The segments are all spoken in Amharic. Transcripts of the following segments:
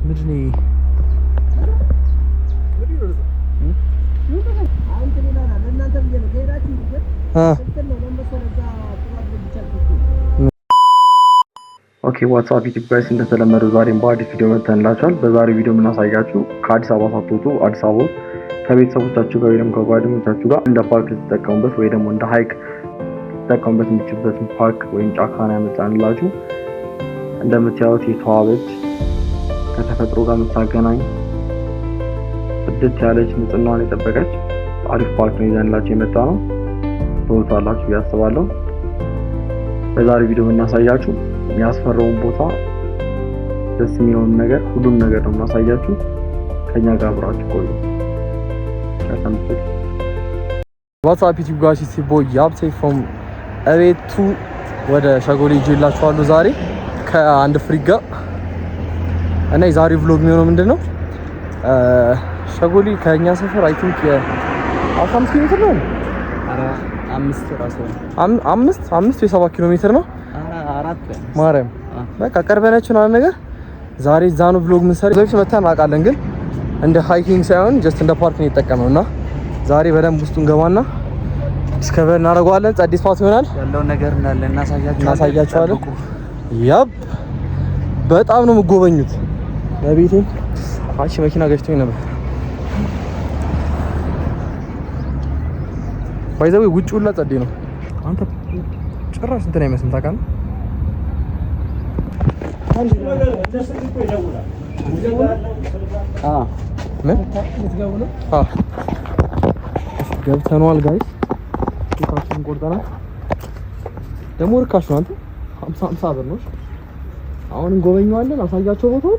ምንድነው ኦኬ ዋትስአፕ ዩቲዩብ ጋይስ እንደተለመደው ዛሬም በአዲስ ቪዲዮ መጥተንላችኋል። በዛሬ ቪዲዮ የምናሳያችሁ ከአዲስ አበባ ሳትወጡ አዲስ አበባ ውስጥ ከቤተሰቦቻችሁ ጋር ወይም ከጓደኞቻችሁ ጋር እንደ ፓርክ ልትጠቀሙበት ወይ ደግሞ እንደ ሃይክ ልትጠቀሙበት የምትችሉበትን ፓርክ ወይም ጫካን ያመጣንላችሁ። እንደምታዩት የተዋበች ከተፈጥሮ ጋር የምታገናኝ ጽድት ያለች ንጽህናዋን የጠበቀች አሪፍ ፓርክ ነው ይዘንላችሁ የመጣ ነው። ትወዱታላችሁ ብዬ አስባለሁ። በዛሬ ቪዲዮ የምናሳያችሁ የሚያስፈራውን ቦታ ደስ የሚለውን ነገር ሁሉም ነገር ነው የምናሳያችሁ። ከኛ ጋር አብራችሁ ቆዩ። ተሰምቱት ዋትስአፕ ዩቲዩብ ጋር ሲቦ ያብቴ ፍሮም እቤቱ ወደ ሸጎሌ ይዤላችኋለሁ ዛሬ ከአንድ ፍሪክ ጋር እና የዛሬው vlog የሚሆነው ምንድነው ሸጎሌ ከኛ ሰፈር አይ ቲንክ የ15 ኪሎ ሜትር ነው። አምስት ወይ 7 ኪሎ ሜትር ነው። ማርያም በቃ ቀርበናችሁ ነው ነገር ዛሬ እዛ ነው vlog ምንሰራ ዘብሽ መተን አውቃለን፣ ግን እንደ ሃይኪንግ ሳይሆን ጀስት እንደ ፓርክ ነው የተጠቀመውና ዛሬ በደንብ ውስጡን ገባና ዲስከቨር እናደርገዋለን። ጸዲስ ፓት ይሆናል ያለው ነገር እንዳለ እናሳያችኋለን። ያብ በጣም ነው የምጎበኙት። ለቤቴ አቺ መኪና ገጭቶኝ ነበር። ባይዘው ውጭ ሁላ ጸዴ ነው። አንተ ጭራሽ እንትን አይመስልም ታውቃለህ። ገብተናል ጋይስ። ቲካችን ቆርጠናል። ደግሞ ርካሽ ነው አንተ 50 ብር ነው። አሁን እንጎበኘዋለን። አሳያቸው ቦታው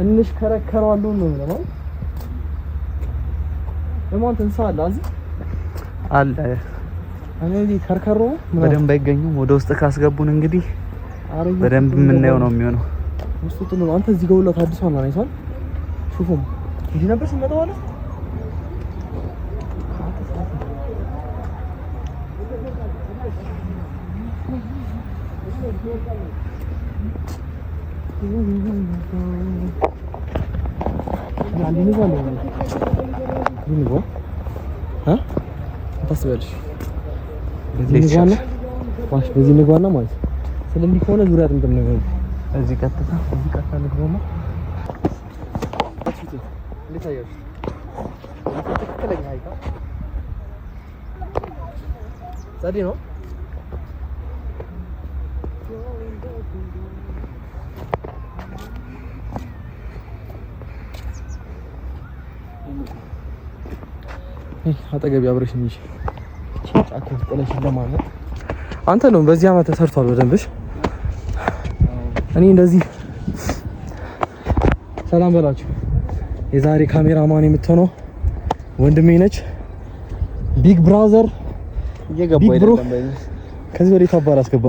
እንሽከረከራለን ነው ማለት ለማን ተንሳለ አለ እኔ ከርከሮ በደንብ አይገኙም። ወደ ውስጥ ካስገቡን እንግዲህ በደንብ የምናየው ነው የሚሆነው። ውስጡ ነው አንተ እዚህ ጋር ሁላ ታድሷል ነው አይሳል ሹፉም እንዲህ ነበር ስንመጣው አለ ያንዲን ይዟል ነው ይንጎ ታስበልሽ በዚህ ንጓና ማለት ስለዚህ ከሆነ ዙሪያ ጥምጥም ነው። እዚህ ቀጥታ ንግባማ አጥፊት እንዴት አያችሁ? ትክክለኛ ሃይካ ጸዴ ነው። አጠገብ አብረሽኝ እሺ ጫካ ተጠለሽ ለማለት አንተ ነው በዚህ አመት ተሰርቷል በደንብሽ። እኔ እንደዚህ ሰላም በላችሁ። የዛሬ ካሜራማን የምትሆነው ወንድሜ ነች። ቢግ ብራዘር እየገባ አይደለም በይ ከዚህ ወደ ታባራ አስገባ።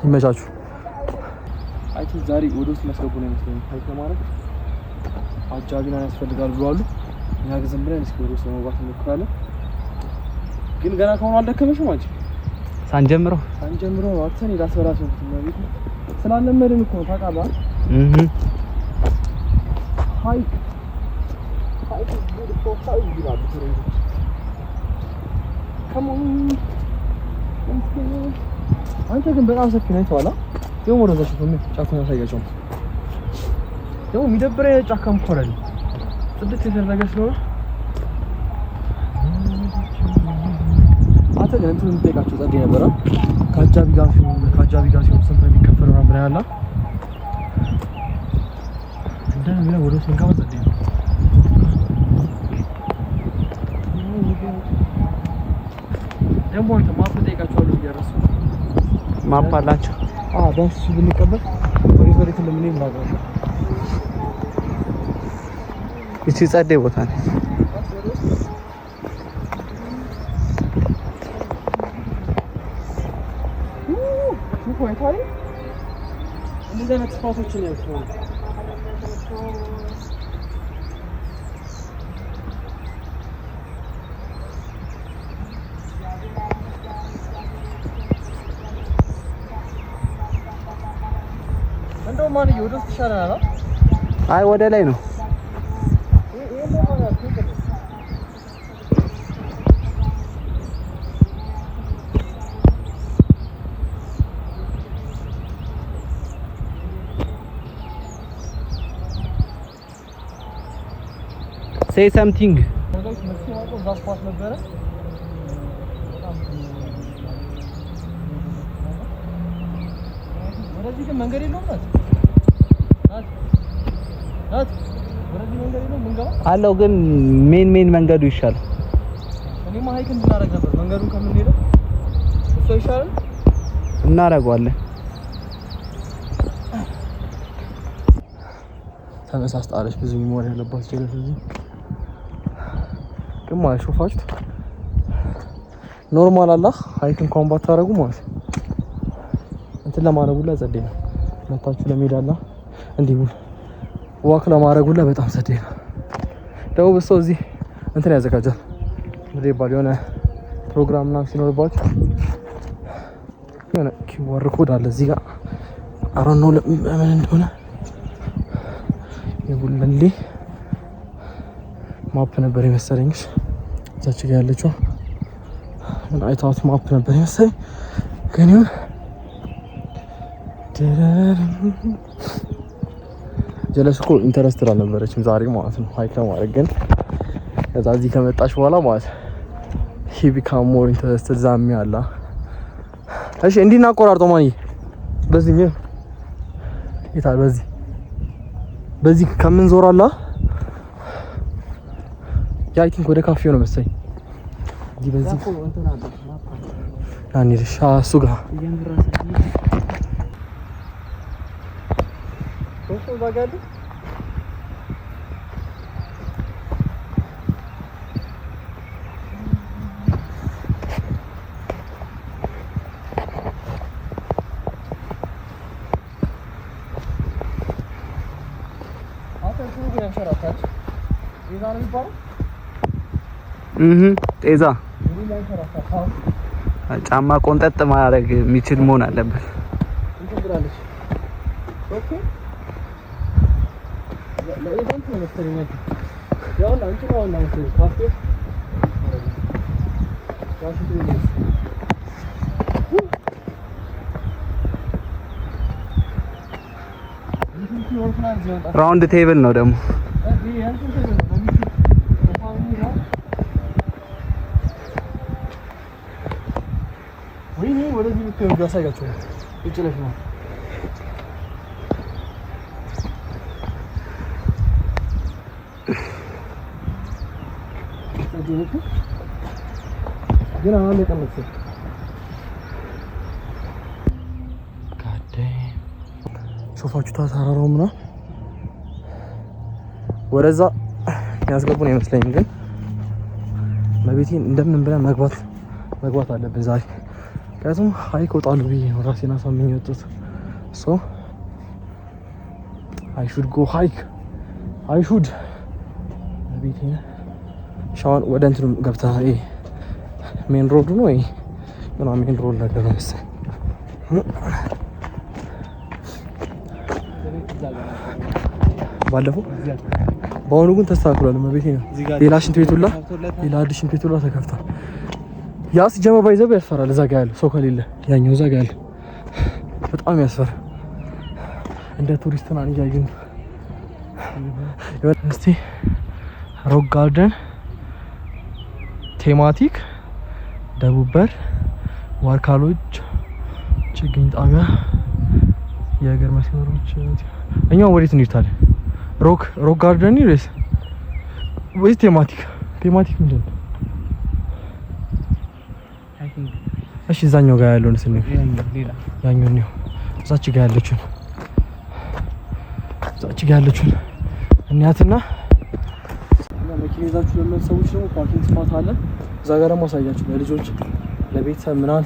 ይመቻችሁ። አይቲ ዛሬ ወደ ውስጥ መስገቡ ነው የሚመስለኝ። ታይቶ ማለት አጃቢና ያስፈልጋል ብለዋል። እኛ ግን ዝም ብለን እስኪ ወደ ውስጥ መግባት እንሞክራለን። ግን ገና ከሆነ አልደከመሽም አንቺ? ሳንጀምረው አጥተን ይላሰራሱ ነው ቤት ስላለመድን እኮ ታውቃለህ። ሃይክ ይላሉ ፍሬንዶች። ከሞን አንተ ግን በጣም ሰፊ ነው ተዋላ ደግሞ ወደዛሽ ምን ጫካውን ያሳያቸው ደግሞ የሚደብረኝ ጫካም እኮ አይደል ጽድት የተደረገ ስለሆነ አንተ ግን እንትን እንጠይቃቸው ጸዴ ነበረ። ከአጃቢ ጋር ሲሆን ስንት ነው የሚከፈለው ነበር ያላ እንደምን ነው ወደ ውስጥ እንገባ ጸዴ ነው። ደግሞ አንተ ማፕ ጠይቃቸዋለሁ እያረሱ ማፕ አላቸው። ቢያንስ ብንቀበል ወደ ለምን ይላጋል። እቺ ጸዴ ቦታ ነች። ቆይቷል እንደዚህ አይነት ስፓቶችን ያልኩት እንደው ማን ወደ ውስጥ ይሻላል? አይ ወደ ላይ ነው። Say something. አለው ግን ሜን መንገዱ ይሻላል። እኔማ ሃይክ እንድናረግ ነበር መንገዱን ከምንሄደው እሱ ይሻላል። እናረጋለን። ተመሳስጣለች ብዙ ሚሞሪ ያለባት ጀለስ እዚህ ግን ማለት ሾፋችሁት ኖርማል አላ ሃይክ እንኳን ባታረጉ ማለት እንትን ለማረጉላ ጸዴ ነው። መታችሁ ለሜዳላ እንዲሁ ዋክ ለማረጉላ በጣም ጸዴ ነው። ደግሞ በሰው እዚህ እንትን ያዘጋጃል እንግዲህ ባል የሆነ ፕሮግራም ምናምን ሲኖርባችሁ የሆነ ኪውአር ኮድ አለ እዚህ ጋር አሮን ነው ምን እንደሆነ የቡለሌ ማፕ ነበር የመሰለኝ። እዛች ጋር ያለችው ምን አይታውት ማፕ ነበር የመሰለኝ ግን ይሁን ጀለስ እኮ ኢንተረስትድ አልነበረችም ዛሬ ማለት ነው ሃይክ ለማድረግ ግን ከዛ እዚህ ከመጣች በኋላ ማለት ሂ ቢካም ሞር ኢንተረስትድ ዛሚ አላ። እሺ እንዲና አቆራርጦ ማንዬ በዚህ ነው ይታል በዚህ ከምን ዞራላ አይ ቲንክ ወደ ካፌው ነው መሰለኝ። እዚህ በዚህ ያኔ ሻሱ ጋር ጤዛ ጫማ ቆንጠጥ ማድረግ የሚችል መሆን አለበት። ራውንድ ቴብል ነው ደግሞ ወደዚህ ብትሄዱ ያሳያችሁ ይችላል ነው ግን አሁን ለቀመጥ ሶፋችሁ ታሳራራው ምናምን ወደዛ ያስገቡን አይመስለኝም። ግን በቤቴን እንደምን ብለን መግባት አለብን ዛሬ ምክንያቱም ሃይክ ወጣለሁ ብዬ ነው ራሴን አሳምኜ የወጣሁት። ሶ አይ ሹድ ጎ ሃይክ አይ ሹድ ቤቴን ሻውን ወደ እንትኑ ገብታ ሜን ሮድ ነው ወይ ምናምን ሜን ሮድ ነገር ነው መሰለኝ። ባለፈው በአሁኑ ግን ተስተካክሏል። መቤቴ ነው ሌላ ሽንት ቤት ሁላ ሌላ አዲስ ሽንት ቤት ሁላ ተከፍቷል። ያ ሲጀመር ባይዘው ያስፈራል። እዛ ጋር ያለው ሰው ከሌለ ያኛው እዛ ጋር ያለው በጣም ያስፈራል። እንደ ቱሪስት ማን እያዩን እስቲ ሮክ ጋርደን ቴማቲክ ደቡብ በር ዋርካሎች ችግኝ ጣቢያ የሀገር መስመሮች እኛው ወዴት እንሄዳለን? ሮክ ጋርደን ወይስ ቴማቲክ ምንድን ነው? እሺ እዛኛው ጋር ያለውን ስንል ያኛው ነው። እዛች ጋር ያለችውን እናትና መኪና ይዛችሁ ለምን ሰዎች ደግሞ ፓርኪንግ ስፓት አለ። እዛ ጋር ደግሞ አሳያችሁ ለልጆች ለቤተሰብ ምናምን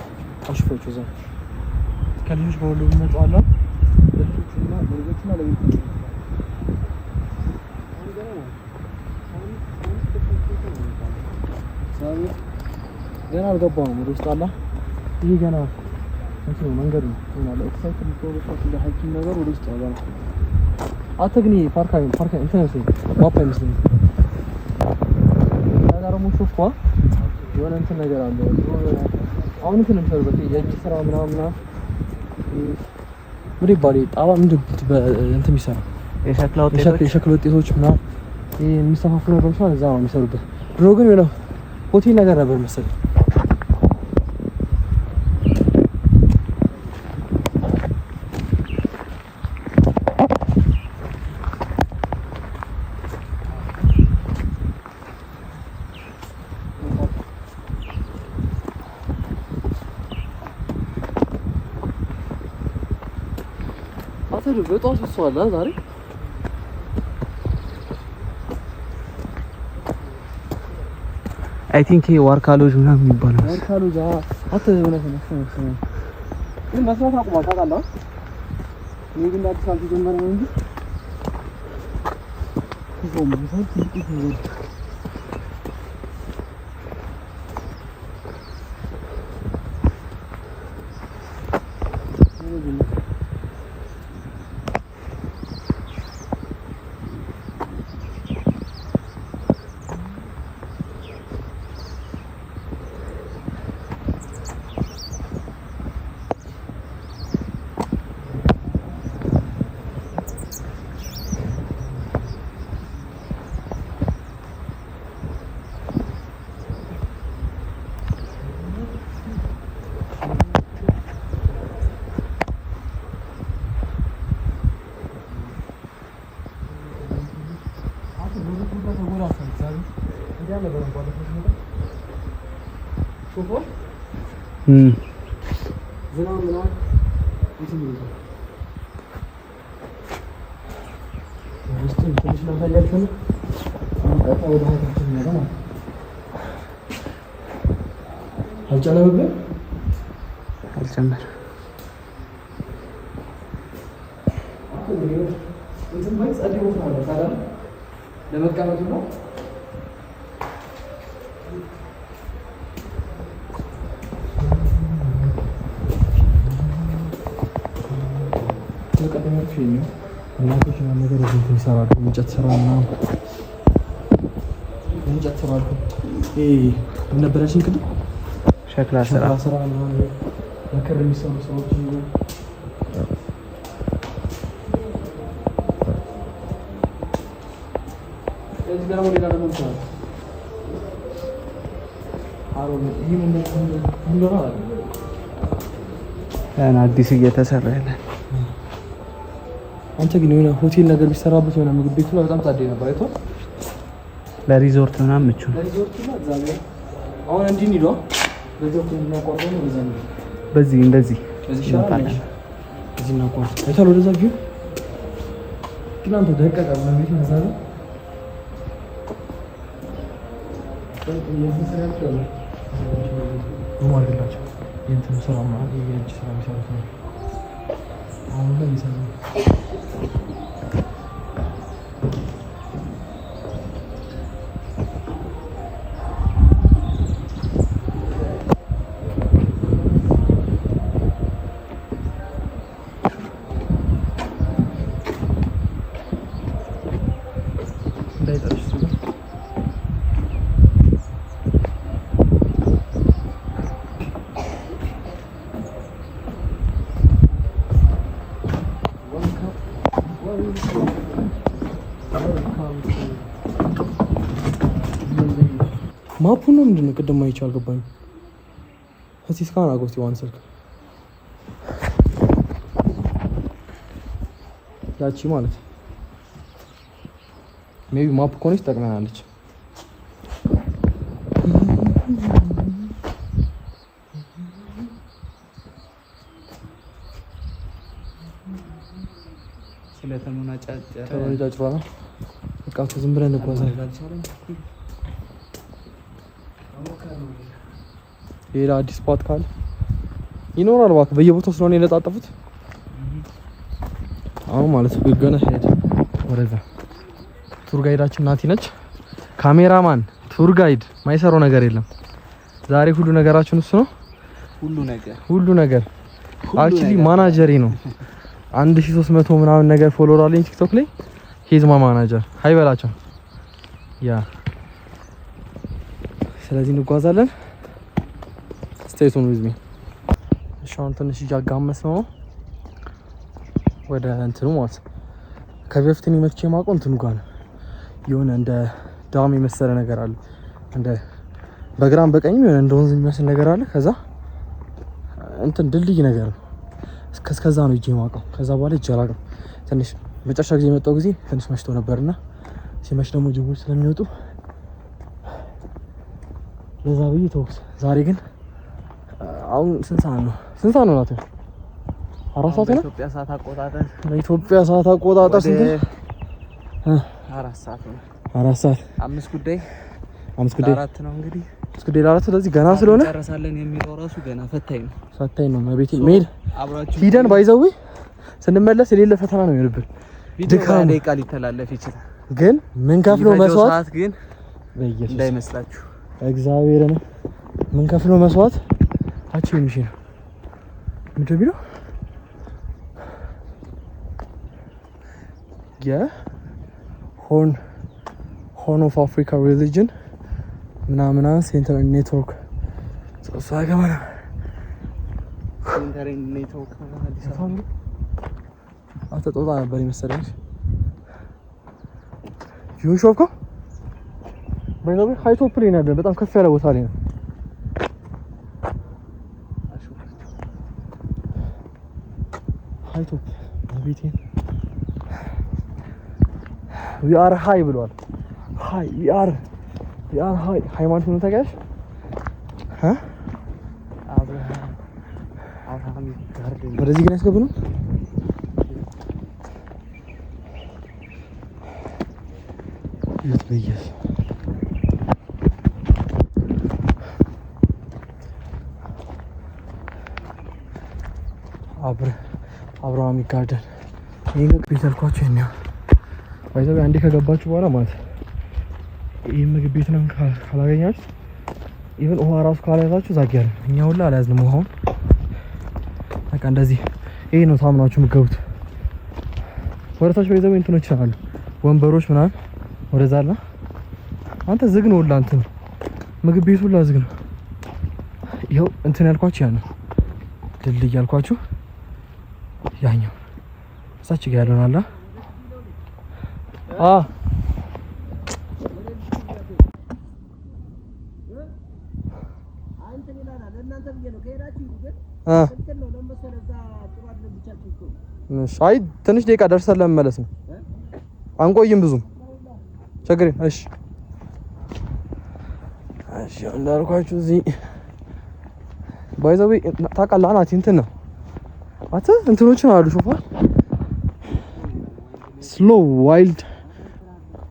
አሽፎቹ እዛ ከልጆች በሁሉ ይመጣሉ። ለልጆችና ለቤተሰብ ገና አልገባሁም ወደ ውስጥ አላ። ይሄ ገና እንትን ነው መንገድ ነው ማለት ኤክሳይትድ ፕሮሰስ እንደ ሃይኪንግ ነገር ወደ ውስጥ ያለው አትግኒ ፓርክ እንትን ነው ማፕ አይመስልም። ታዳራሙ ሹፋ የሆነ እንትን ነገር አለ። አሁን እንትን ነው የሚሰሩበት የእጅ ስራ ምናምን ምን ይባላል ጣባ ምንድን እንትን የሚሰራ የሸክላ ውጤቶች ምናምን የሚሰፋፉ ነገሮች ማለት እዛ ነው የሚሰሩበት። ድሮ ግን የሆነ ሆቴል ነገር ነበር መሰለኝ። አተሩ በጧት ወጥቷል ዛሬ አይ ቲንክ ዋርካሎጅ ምናምን የሚባለው ዋርካሎጅ አተ እውነት ነው ግን መስራት አቁሟል ታውቃለህ። እኔ ግን አዲስ አበባ ጀመረ ነው እንጂ ይሄው ማለት ትልቅ ነው። እናቶች ነገር ይሰራሉ። እንጨት ስራ ምናምን እንጨት ስራ አሉ። ምን ነበረሽ እንግዲህ ሸክላ ስራ ምናምን በክር የሚሰሩ ሰዎች እዚህ ጋር ወደ ሌላ ነው ታዲያ አሮን ይሄ ምን ነው አዲስ እየተሰራ ያለ አንተ ግን የሆነ ሆቴል ነገር ቢሰራበት የሆነ ምግብ ቤቱ ላይ በጣም ጻዴ ነበር። አይቶ ለሪዞርት ምናምን ምቹ ነው። ለሪዞርት ነው ዛሬ አሁን እንዲህ ነው ለሪዞርት እንድናቋርጠው ነው በዛ ነው በዚህ እንደዚህ ይሻላል። እዚህ ነው ቋርጥ አይተህ ወደዛ ቢዩ ግን አንተ ደቀቀ ነው ቤት ነው ዛሬ ማርግላቸው የእንትን ስራ ማለት የእጅ ስራ የሚሰሩት ነው። አሁን ላይ ይሰራል። ማፑ ነው ምንድን ነው? ቅድም አይቼው አልገባኝም። እስቲ እስካሁን አጎስቲ ዋን ስልክ ያቺ ማለት ሜቢ ማፕ ኮኔክት ትጠቅመናለች። ስለተሞናጫጭራ ነው በቃ ዝም ብለን እንጓዛለን። ሌላ አዲስ ስፖት ካለ ይኖራል እባክህ። በየቦታው ስለሆነ የለጣጠፉት አሁን ማለት ነው። ገና ሄድ ወደዛ። ቱር ጋይዳችን ናቲ ነች። ካሜራማን፣ ቱር ጋይድ ማይሰራው ነገር የለም ዛሬ። ሁሉ ነገራችን እሱ ነው። ሁሉ ነገር አክቹሊ ማናጀሬ ነው 1300 ምናምን ነገር ፎሎወር አለኝ ቲክቶክ ላይ ሂዝ ማ ማናጀር ሃይ በላቸው ያ ስለዚህ እንጓዛለን stay tuned with me ሻውን ትንሽ ያጋመስ ነው ወደ እንትኑ ማለት ከበፊትኝ መጥቼ ማቆም እንትኑ ጋር ነው የሆነ እንደ ዳም የመሰለ ነገር አለ እንደ በግራም በቀኝም የሆነ እንደ ወንዝ የሚመስል ነገር አለ ከዛ እንትን ድልድይ ነገር ነው እስከዛ ነው እጄ ማውቀው ከዛ በኋላ ይቻላል ትንሽ መጨረሻ ጊዜ የመጣው ጊዜ ትንሽ መሽቶ ነበርና ሲመሽ ደግሞ ጅቦች ስለሚወጡ ለዛ ብዬ ተውኩት ዛሬ ግን አሁን ስንት ሰዓት ነው ናት 4 ሰዓት ነው ኢትዮጵያ ሰዓት አቆጣጠር በኢትዮጵያ ሰዓት አቆጣጠር ስንት 4 ሰዓት ነው 4 ሰዓት 5 ጉዳይ 4 ነው እንግዲህ እስከ ዴላራት ስለዚህ ገና ስለሆነ ጨረሳለን የሚለው ራሱ ገና ፈታኝ ነው መቤቴ ሜል ሂደን ባይዘው ስንመለስ የሌለ ፈተና ነው የሚሆንብን ቪዲዮ ደቂቃ ሊተላለፍ ይችላል ግን ምን ከፍለው መስዋዕት ሰዓት ግን በየሱስ እንዳይመስላችሁ እግዚአብሔር ነው ምን ከፍለው መስዋዕት አቺ የሚሽ ነው ምንድነው ቢለው ሆርን ኦፍ አፍሪካ ሪሊጅን ምናምን ሴንተር ኔትወርክ ሶሳገማና ሴንተር ኔትወርክ አተጦጣ ነበር የመሰለኝ ዩሾኮ ባይዘው ሃይ ቶፕ ላይ ነበር በጣም ከፍ ያለ ቦታ ላይ ነው ሃይ ቶፕ ቤቴ we are high ብሏል high we are high ሃይማኖት ነው ታውቂያለሽ አብርሃም ጋርደን ወደዚህ ግን ያስገቡ ነው ይትበየስ አብርሃም ጋርደን ይሄ ቤት አልኳችሁ ነው ባይዘው አንዴ ከገባችሁ በኋላ ማለት ይሄ ምግብ ቤት ነው ካላገኛችሁ ኢቭን ውሃ ራሱ ካላያዛችሁ ዛጊያ ነው እኛ ሁላ አልያዝንም ውሃውን በቃ እንደዚህ ይሄ ነው ታምናችሁ የምትገቡት ወረታች ባይዘው እንትኖች አሉ ወንበሮች ምናምን ወደዛ አለ አንተ ዝግ ነው ሁላ እንትን ምግብ ቤቱ ሁላ ዝግ ነው ይኸው እንትን ያልኳችሁ ያ ነው ድልድይ ያልኳችሁ ያኛው እዛች ጋር ያለውን አላ አይ ትንሽ ደቂቃ ደርሰን ለመመለስ ነው አንቆይም ብዙም ችግር የለም እሺ እንዳልኳችሁ እዚህ ባይዘው ታውቃለህ አናት እንትን ነው አተ እንትኖችን አሉ ሾፋ ስሎ ዋይልድ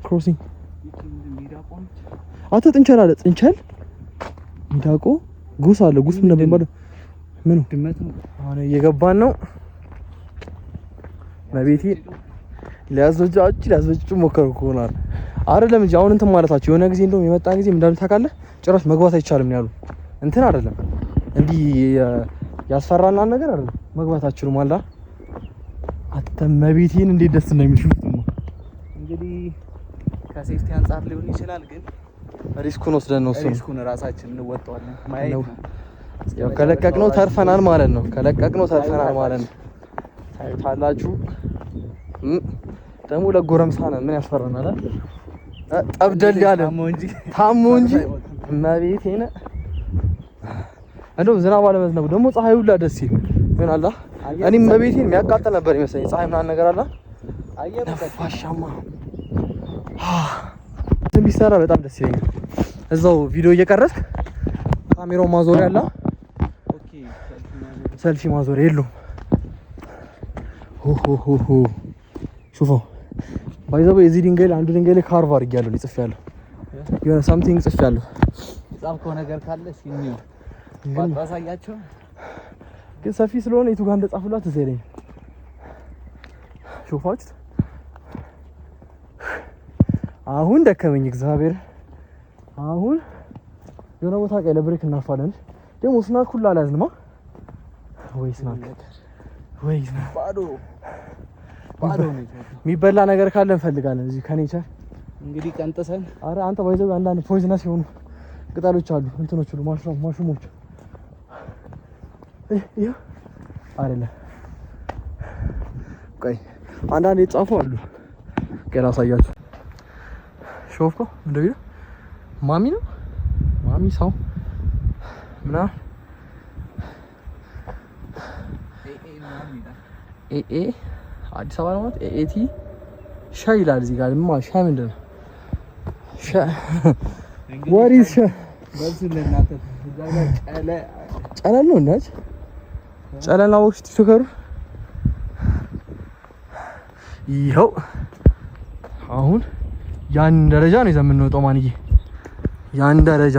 ክሮሲንግ አተ ጥንቸል አለ ጥንቸል ሚዳቆ ጉስ አለ ጉስ ምን ነበር ማለት ምን ድመት ነው አሁን እየገባን ነው መቤቴ ሊያዘጃጅ ሞከርኩ ሆናል አይደለም እንጂ አሁን እንትን ማለታቸው የሆነ ጊዜ እንደውም የመጣ ጊዜ እንዳሉ ታውቃለህ ጭራሽ መግባት አይቻልም ነው ያሉ እንትን አይደለም እንዲህ ያስፈራና ነገር አይደለም መግባታችሁ ማላ አተመቤቴን እንዴት ደስ እንደሚሽፉት ነው እንግዲህ ከሴፍቲ አንፃር ሊሆን ይችላል ግን ሪስኩን ወስደን ነው ሪስኩን ራሳችን እንወጣዋለን ማየት ነው ያው ከለቀቅነው ተርፈናል ማለት ነው ታላችሁ ደግሞ ለጎረምሳ ነው ምን ያስፈራናል ጠብደል ያለ ታሞ እንጂ መቤቴን እንደው ዝናብ አለመዝነቡ ደግሞ ፀሐዩ ሁላ ደስ ይል ምን አላ እኔም መቤቴን የሚያቃጥል ነበር ይመስለኝ ፀሐይ ምናምን ነገር አላ ነፋሻማ ቢሰራ በጣም ደስ ይለኛል እዛው ቪዲዮ እየቀረጽክ ካሜራው ማዞሪያ አለ ኦኬ ሰልፊ ማዞሪያ የለውም ሆ ሹፎ ባይዘው የዚህ ድንጋይ አንዱ ድንጋይ ላይ ካርቭ አድርጌያለሁ ጽፌያለሁ የሆነ ሳምቲንግ ጽፌያለሁ ጻፍከው ነገር ካለ ሲኒው ባታሳያቸው ግን ሰፊ ስለሆነ የቱ ጋር እንደጻፉላት እዘለኝ ሹፋች አሁን ደከመኝ እግዚአብሔር አሁን የሆነ ቦታ ቀይ ለብሬክ እናልፋለን ደግሞ ስናክ ሁላ አላዝንማ ወይ ስናክ ወይ ባዶ ነው። የሚበላ ነገር ካለ እንፈልጋለን እዚህ ከኔቸር እንግዲህ ቀንጥሰን። አረ አንተ ባይዘው አንዳንድ ፖይዝነስ የሆኑ ቅጠሎች አሉ እንትኖች ሁሉ ማሽሞች ይሄ አይደለ? ቆይ አንዳንድ የጻፉ አሉ። ቆይ ላሳያችሁ። ሾፍኮ ምንድን ነው? ማሚ ነው ማሚ ሰው ምናምን ኤኤ አዲስ አበባ ነው ማለት ኤኤቲ ሻይ ይላል እዚህ ጋር ማ ሻይ ምንድን ነው? ወሪስ ሻይ በዝለናተ ጨለል ነው እንዳች ጨለልና ወክስ ትከሩ ይኸው አሁን ያን ደረጃ ነው ይዘን የምንወጣው። ማንዬ ያን ደረጃ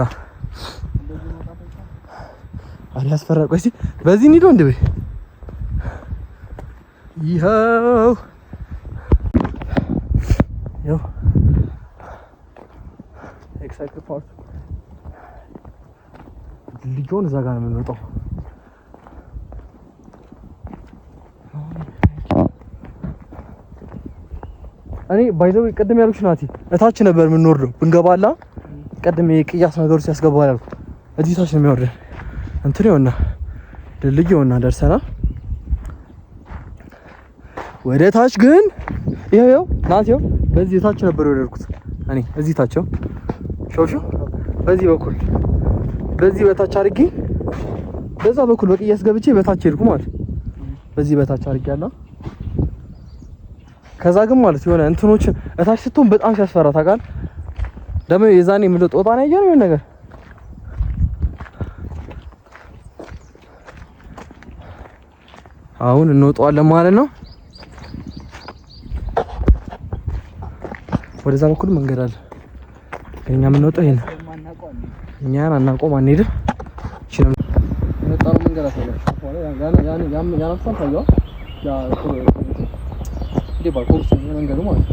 አሪ ያስፈራ። ቆይ እስኪ በዚህ እንሂድ እንዴ? ይኸው ኤክሳይት ፓርት ልጆን እዛ ጋር ነው የምንወጣው። እኔ ባይዘው ቀደም ያልኩሽ ናቲ እታች ነበር የምንወርደው ብንገባላ ቀደም የቅያስ ነገሩ ሲያስገባው ያልኩ እዚህ ታች ነው የሚወርደን። እንትን ይሆንና ድልድይ ይሆንና ደርሰናል። ወደ ታች ግን ይሄው ናቲው በዚህ ታች ነበር የወረድኩት እኔ እዚህ ታቸው ሾሾ በዚህ በኩል በዚህ በታች አድርጌ በዛ በኩል በቅያስ ገብቼ በታች ሄድኩ ማለት በዚህ በታች አድርጌያለሁ። ከዛ ግን ማለት የሆነ እንትኖች እታች ስትሆን በጣም ሲያስፈራ ታውቃለህ። ደግሞ የዛኔ ምን ጦጣ ነው ያየነው የሆነ ነገር አሁን እንወጣዋለን ማለት ነው። ወደዛ በኩል መንገድ አለ። እኛ የምንወጣው ይሄን እኛን አናውቀውም አንሄድም። እሺ ነው የመጣው መንገድ አሳያችሁ። ያን አፍሳን ታየው ያ ባልኮስ መንገዱ ማለት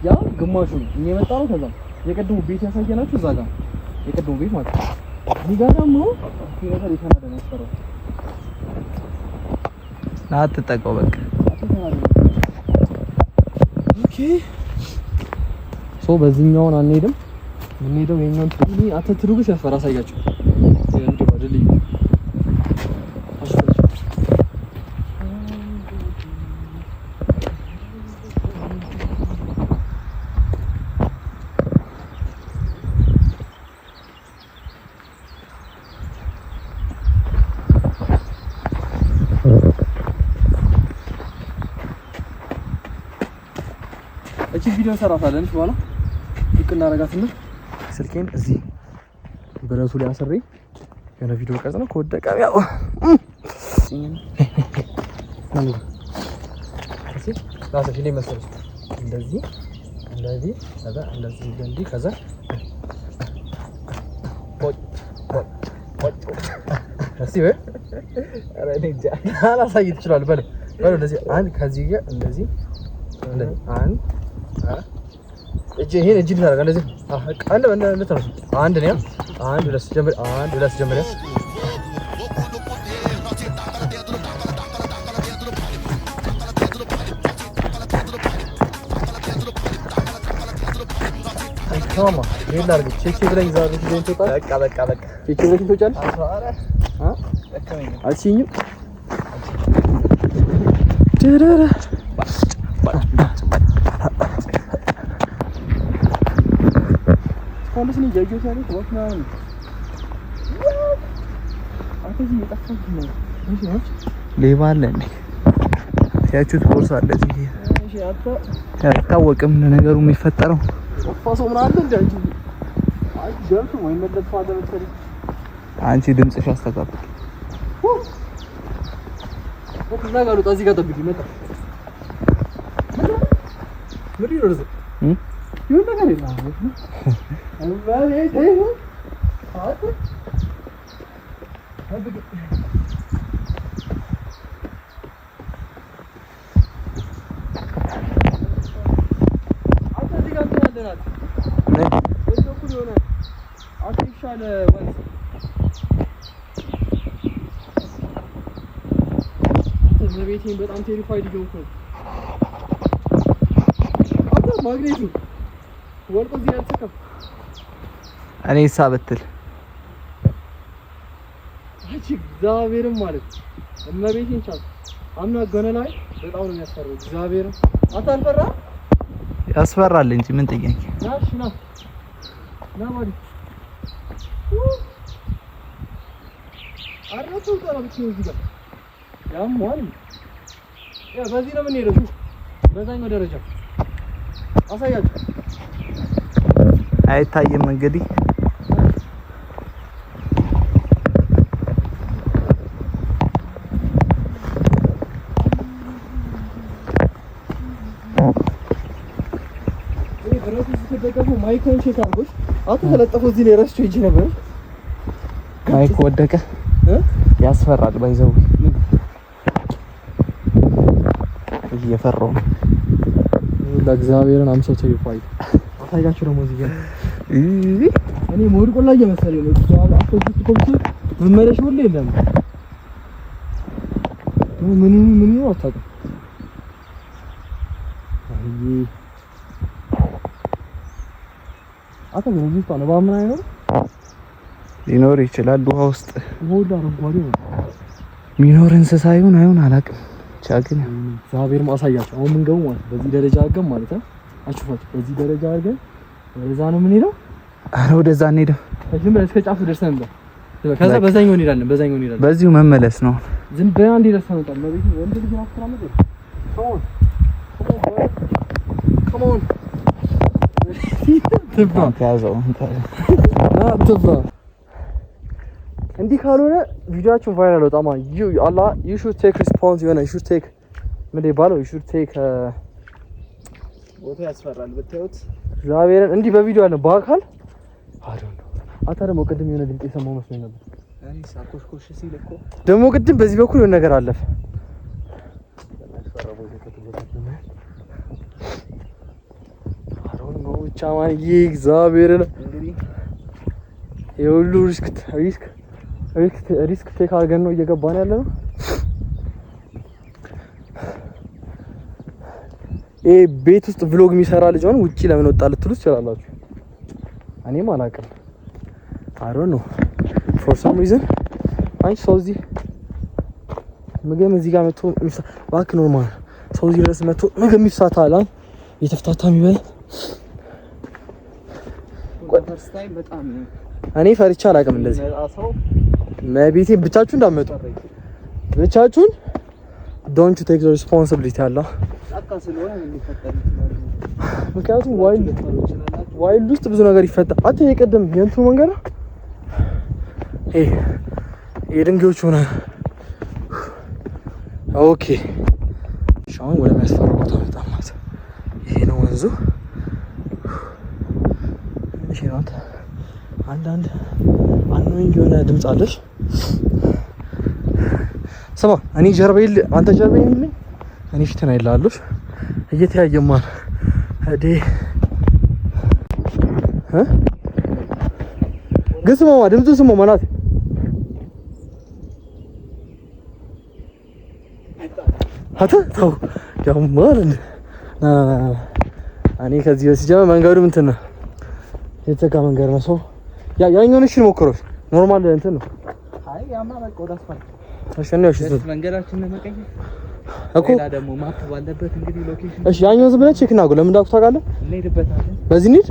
ያ ግማሹ እኛ የመጣው ከዛ የቀድሞ ቤት ያሳየናችሁ እዛ ጋር የቀድሞ ቤት ማለት እዚህ ጋር ደግሞ ነገር የተናደ ነው ያስፈራው። አትጠቀው በቃ ኦኬ። ሶ በዚህኛውን አንሄድም። የምንሄደው የኛውን ትሩኒ አትትሩጉስ ያስፈራ አሳያችሁ። እንዴ ባደልኝ እቺ ቪዲዮ ሰራታለን በኋላ ልክ እናረጋትና ስልኬን እዚህ ብረቱ ላይ አስሬ የሆነ ቪዲዮ ቀርጽ ነው ከወደቀ ያው እዚህ ራስሽ ላይ መሰለሽ እንደዚህ ከዛ እንደዚህ እንደዚህ ከዛ እሺ ወይ አረ እንጃ አላሳይ ይችላል። በለው እንደዚህ አንድ ከዚህ ጋር እንደዚህ አንድ ይሄን እጅ ታረጋ እንደዚህ አንድ እንደተነሱ አንድ ነው አንድ ሁለት ጀምር አንድ ሁለት ጀምር ታማ ይሄን ላርግ ቼቼ ብለኝ ዛሬ ቪዲዮ ተጣ በቃ ቼቼ ብለኝ ተጫል አልሲኝ ደረረ ኮንዲስ ነው ያየሁት ያለው ወጥና ነው አተዚ የጠፋው ነው ነው ሌባ አለ እንዴ ያቺት ቦርሳ አለ እዚህ እሺ አይታወቅም ነገሩ የሚፈጠረው ፋሶ ምን አለ እንዴ አይ ጀምቱ ወይ መለጥ ፋደ መሰለኝ አንቺ ድምጽሽ አስተጋባ ወጥና ጋር ወጣ እዚህ ጋር ጠብቂ መጣ ምን ይረዘ ይሁን ነገር የለም አባዬ ተይው አት አብግ አትዚህ ጋር ተናደናል በኩል ሆነ አትሻለ ወንዝ መቤቴን በጣም ቴሪፋይድ እየሆንኩ ነው። አባ ማግኔቱ ወልቆ እዚህ አልተከም እኔ ሳበትል አቺ እግዚአብሔርን ማለት እመቤቴን ቻል አምና ገና ላይ በጣም ነው የሚያስፈራው። እግዚአብሔርን አታልፈራ ያስፈራል እንጂ ምን ጥያቄ ናሽ ና ማዲ አረቱ ታላብቺ እዚህ ጋር ያም ማለት ያ በዚህ ነው የምንሄደው። በዛኛው ደረጃ አሳያችሁ አይታየም እንግዲህ ማይክሮን ቼክ አድርጎሽ አቶ ተለጠፈው እዚህ ላይ ረስቼው ሂጅ ነበር። ማይክ ወደቀ ያስፈራል። ባይዘው እየፈራሁ ነው ለእግዚአብሔርን አምሶ ተይፋይ አታያችሁ ደግሞ እዚህ ጋር እኔ ሞድቆ ላይ እየመሰለኝ ነው። እግዚአብሔር አፍቶት ኮምፒውተር መመለሽ ሁሉ የለም ምን ነው አታውቅም። አታውቅም እዚህ ታነ ባምን አይኖር ሊኖር ይችላል። ውሃ ውስጥ ወላ አረንጓዴ ነው ሚኖር እንስሳ ይሁን አይሁን አላውቅም። ብቻ ግን እግዚአብሔር ማሳያችሁ አሁን ምን ገቡ ማለት በዚህ ደረጃ አገም ማለት ነው። አችሁት በዚህ ደረጃ አድርገን ወደዛ ነው ምን ሄደው አረ ወደዛ እንሄደው እዚህም እስከ ጫፉ ደርሰን ነበር። ከዛ በዛኛው እንሄዳለን። በዚሁ መመለስ ነው። ዝም ብለን አንድ ደርሰን ነው ማለት ነው። ወንድ ልጅ አፍራ ነው። come on ትባ ያዘው ትባ እንዲህ ካልሆነ ቪዲዮአችን ቫይራል ወጣማ you should take response you should take ምን ይባላል you should take ቦታ ያስፈራል ብታዩት እግዚአብሔርን እንዲህ በቪዲዮ አለ በአካል አይደል አታ ደግሞ ቅድም የሆነ ድምጽ የሰማው መስሎኝ ነበር። እኔ ሳኮሽኮሽ ሲል እኮ ደግሞ ቅድም በዚህ በኩል የሆነ ነገር አለፈ። አሮን ነው ቻማን እግዚአብሔርን እንግዲህ የሁሉ ሪስክ ቴክ አድርገን ነው እየገባን ያለ ነው። ቤት ውስጥ ቭሎግ የሚሰራ ልጅ ሆነ ውጪ ለምን ወጣ ልትሉ ትችላላችሁ። እኔም አላውቅም። I don't know for some reason አንቺ ሰው እዚህ ምግብ እዚህ ጋር መጥቶ ባክ ኖርማል ሰው እዚህ ድረስ መጥቶ ምግብ የሚሳታል የተፍታታ የሚበላ እኔ ፈርቻ አላውቅም። እንደዚህ መቤቴ ብቻችሁን እንዳትመጡ ብቻችሁን don't you take the responsibility አላ ምክንያቱም ዋይልድ ውስጥ ብዙ ነገር ይፈጠራል። አተ የቀደም የእንቱ መንገድ ነው የድንጋዮች ሆነ ኦኬ ሻውን ወደ መስፈራው ቦታ በጣም ማለት ይሄ ነው ወንዙ። እሺ ነው አንዳንድ አንኖይንግ የሆነ ድምጽ አለሽ። ስማ እኔ ጀርባዬ አንተ ጀርባዬ ነኝ እኔ ፊት ነው ያላለሽ እየተያየማ አዴ ግን ስማ ድምፁ ስማ ማለት አታ ተው ያማል እኔ ከዚህ በሲጀመር መንገዱ እንትን ነው የተዘጋ መንገድ ነው። ሰው ያኛውን እሺ ሞክሮሽ ኖርማል እንትን ነው። አይ ያማ በቃ ወደ አስፋልት ተሸነሽ መንገዳችን ለመቀየር እኮ ሌላ ደግሞ ማፕ ባለበት እንግዲህ ሎኬሽን እሺ ያኛው ዝም ብለህ ቼክ እናድርገው። ለምን እንዳውቁ ታውቃለህ? እንሄድበታለን። በዚህ እንሂድ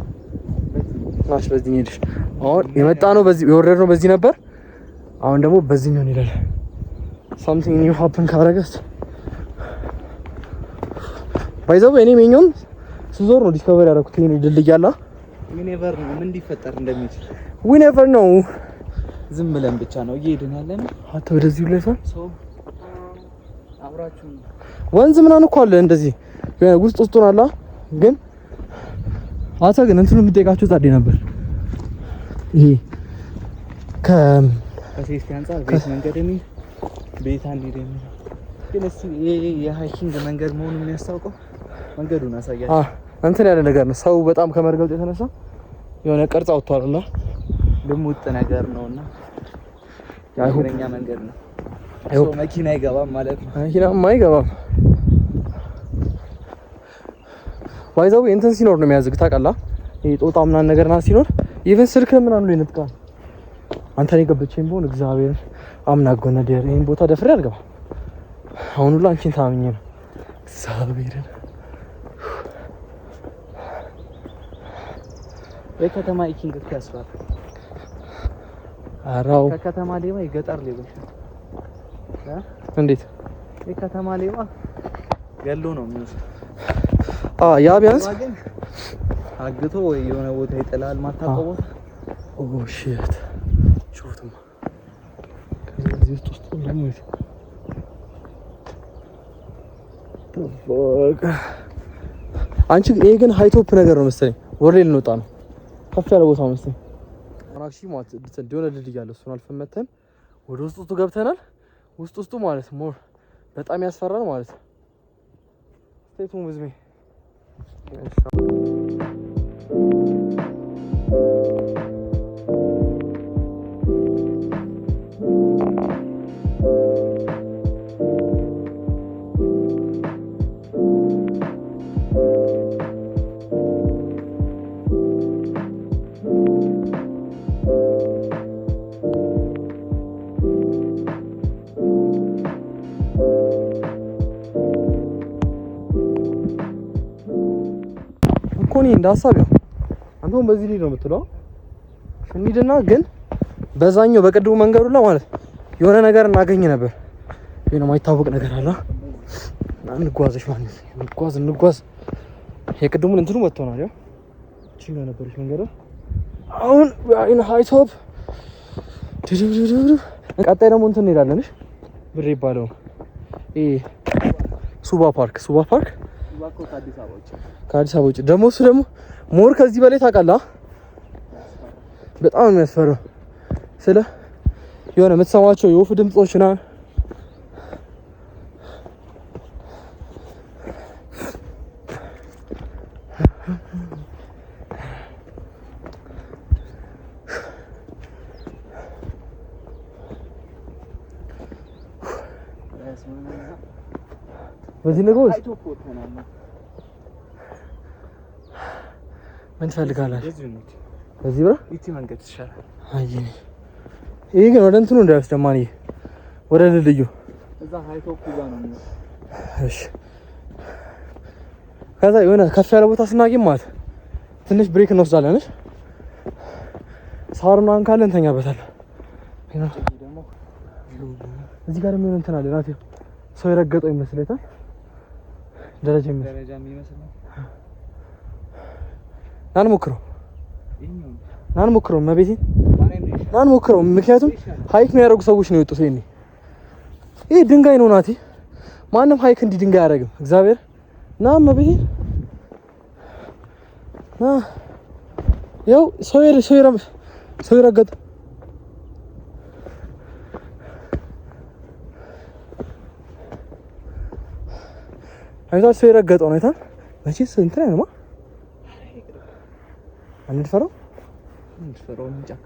ናሽ በዚህ እንሂድ። አሁን የመጣ ነው በዚህ የወረድ ነው በዚህ ነበር። አሁን ደግሞ በዚህኛው እንሄዳለን። something new happen ካረገስ ባይዘው እኔ ሜኛውን ስዞር ነው ዲስከቨር ያደረኩት። ይሄን ድልድይ ያለ ምን never ነው ምን ሊፈጠር እንደሚችል we never know። ዝም ብለን ብቻ ነው እየሄድን ያለን። አታ ወደዚህ ላይ ሰው አብራችሁ ወንዝ ምናምን እኮ አለ እንደዚህ ውስጡን አለ። ግን አታ ግን እንትኑ የምትጠይቃችሁ ጻዴ ነበር። ይሄ ከሴፍቲ አንፃር ቤት መንገድ ነው ቤት አንዴ ነው። ግን እስቲ ይሄ የሃይኪንግ መንገድ መሆኑን የሚያስታውቀው መንገዱን አሳያችሁ። እንትን ያለ ነገር ነው። ሰው በጣም ከመርገጡ የተነሳ የሆነ ቅርጽ አውጥቷልና ልሙጥ ነገር ነውና የአይሁድኛ መንገድ ነው። መኪና አይገባም ማለት ነው። መኪናማ አይገባም። ባይዛው እንትን ሲኖር ነው የሚያዝግ ታውቃለህ። ይሄ ጦጣ ምናምን ነገርና ሲኖር ኢቭን ስልክ ምናምን ነው ይነጥቃል። አንተ ላይ ገብቼም ቢሆን እግዚአብሔር አምናጎነ ደር ይሄን ቦታ ደፍሬ አልገባም። አሁን ሁሉ አንቺን ታምኜ ነው እግዚአብሔርን። የከተማ ኢኪንግ ያስባል። አራው ከከተማ ሌባ የገጠር ሌባ እንዴት? የከተማ ሌባ ገሎ ነው የሚወስድ። ያ ቢያንስ አግቶ ወይ የሆነ ቦታ ይጥላል ማታውቀው ቦታ። ኦ ሺት ሹትማ ከዚህ ውስጥ ደግሞ አንቺ ይሄ ግን ሃይቶፕ ነገር ነው መሰለኝ። ወሬ ልንወጣ ነው ከፍ ያለ ቦታ መሰለኝ። አራክሲ ማለት እንደሆነ ድልድይ ያለው እሱን አልፈን መተን ወደ ውስጡ ገብተናል። ውስጡ ማለት ሞር በጣም ያስፈራል ማለት ነው። ስቴት ሙቭ ሚ ኮኒ እንዳሳብ ነው። አንተም በዚህ ላይ ነው የምትለው። እንሂድና ግን በዛኛው በቅድሙ መንገዱ ላይ ማለት የሆነ ነገር እናገኝ ነበር። የሆነ ማይታወቅ ነገር አለ። እንጓዝሽ ማለት እንጓዝ። የቅድሙን እንትኑ ወጥቶናል። ያው እቺ ነው ነበርሽ መንገዱ። አሁን አይን ሃይቶፕ ቀጣይ ደግሞ እንትን እንሄዳለን። ብሬ ይባለው ሱባ ፓርክ ከአዲስ አበባ ውጭ ደግሞ እሱ ደግሞ ሞር ከዚህ በላይ ታውቃለህ። በጣም ነው የሚያስፈራው። ስለ የሆነ የምትሰማቸው የወፍ ድምጾች ና በዚህ ነገሮች ምን ትፈልጋላችሁ? በዚህ ብራ እቺ መንገድ ይሻላል። አይ ይሄ ግን ወደ እንትኑ እንዳይወስደማን ወደ ድልድዩ እዛ ሃይቶፕ ጋር ነው። እሺ ከዛ የሆነ ከፍ ያለ ቦታ ስናገኝ ማለት ትንሽ ብሬክ እንወስዳለን። እሺ ሳሩን አንካለን እንተኛበታለን። እዚህ ጋር ምን እንትን አለ ናት ሰው የረገጠው ይመስለታል። ደረጃ የሚመስል ናን ሞክረው መቤቴ ናን ሞክረው። ምክንያቱም ሃይክ የሚያደርጉ ሰዎች ነው የወጡት። ይሄ ድንጋይ ነው ናቲ። ማንም ሃይክ እንዲህ ድንጋይ አያደርግም። እግዚአብሔር ና መቤቴ ና። ያው ሰው ይረገጥ አይታችሁ ሰው የረገጠው ነው። አይታል መቼስ እንትን አይደማ አንድፈረው እንጫካ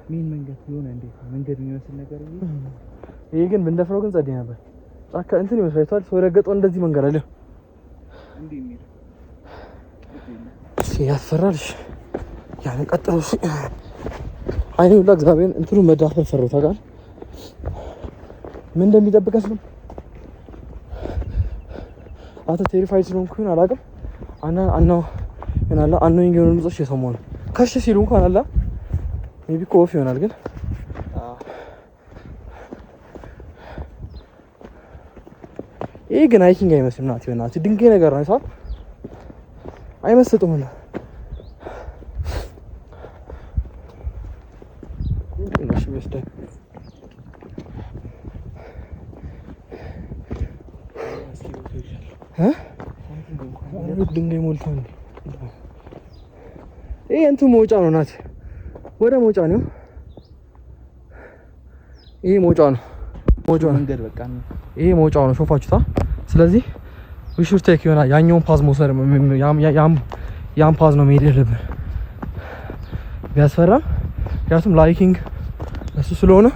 ምን መንገድ ይሆነ እንዴ? መንገድ የሚመስል ነገር ይሄ ግን ብንደፍረው ግን ጸዴ ነበር። ጫካ እንትን ይመስላል። ሰው የረገጠው እንደዚህ መንገድ አለ እንዴ? ያስፈራል። ያን ቀጥሎ አይኔ ሁላ እግዚአብሔር እንትኑ መዳፈር ፈረው ታውቃለህ። ምን እንደሚጠብቀስ ነው። አታ ቴሪፋይድ ስለሆንኩኝ አላውቅም። አኖይንግ የሆኑ ድምጾች እየሰማሁ ነው። ከሽ ሲሉ እንኳን አላ ሜቢ ኮፍ ይሆናል ግን ይሄ ግን ሃይኪንግ አይመስልም። ናት ይሆናል ድንጋይ ነገር ነው አይቷል። አይመስጥም ሁላ እሺ መስደይ ድንጋይ ሞልቷል። ይሄ እንትን መውጫ ነው ናት። ወደ መውጫ ነው። ይሄ መውጫ ነው። መንገድ በቃ ነው። ይሄ መውጫው ነው። ሾፋችሁታ። ስለዚህ we should take ይሆናል ያኛውን ፓዝ መውሰድ ያም ፓዝ ነው መሄድ ያለብን። ቢያስፈራም ምክንያቱም ላይኪንግ እሱ ስለሆነ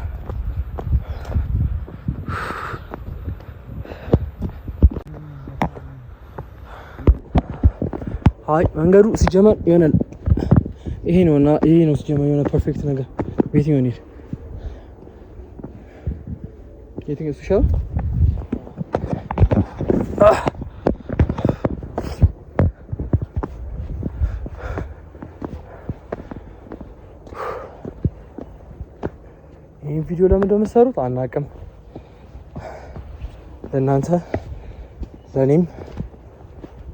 አይ መንገዱ ሲጀመር ይሆናል ይሄ ነውና ይሄ ነው ሲጀመር የሆነ ፐርፌክት ነገር ቤት ይሆን ይል የትኛው ይሻላል? ይሄን ቪዲዮ ለምን እንደምትሰሩት አናውቅም። ለእናንተ ለኔም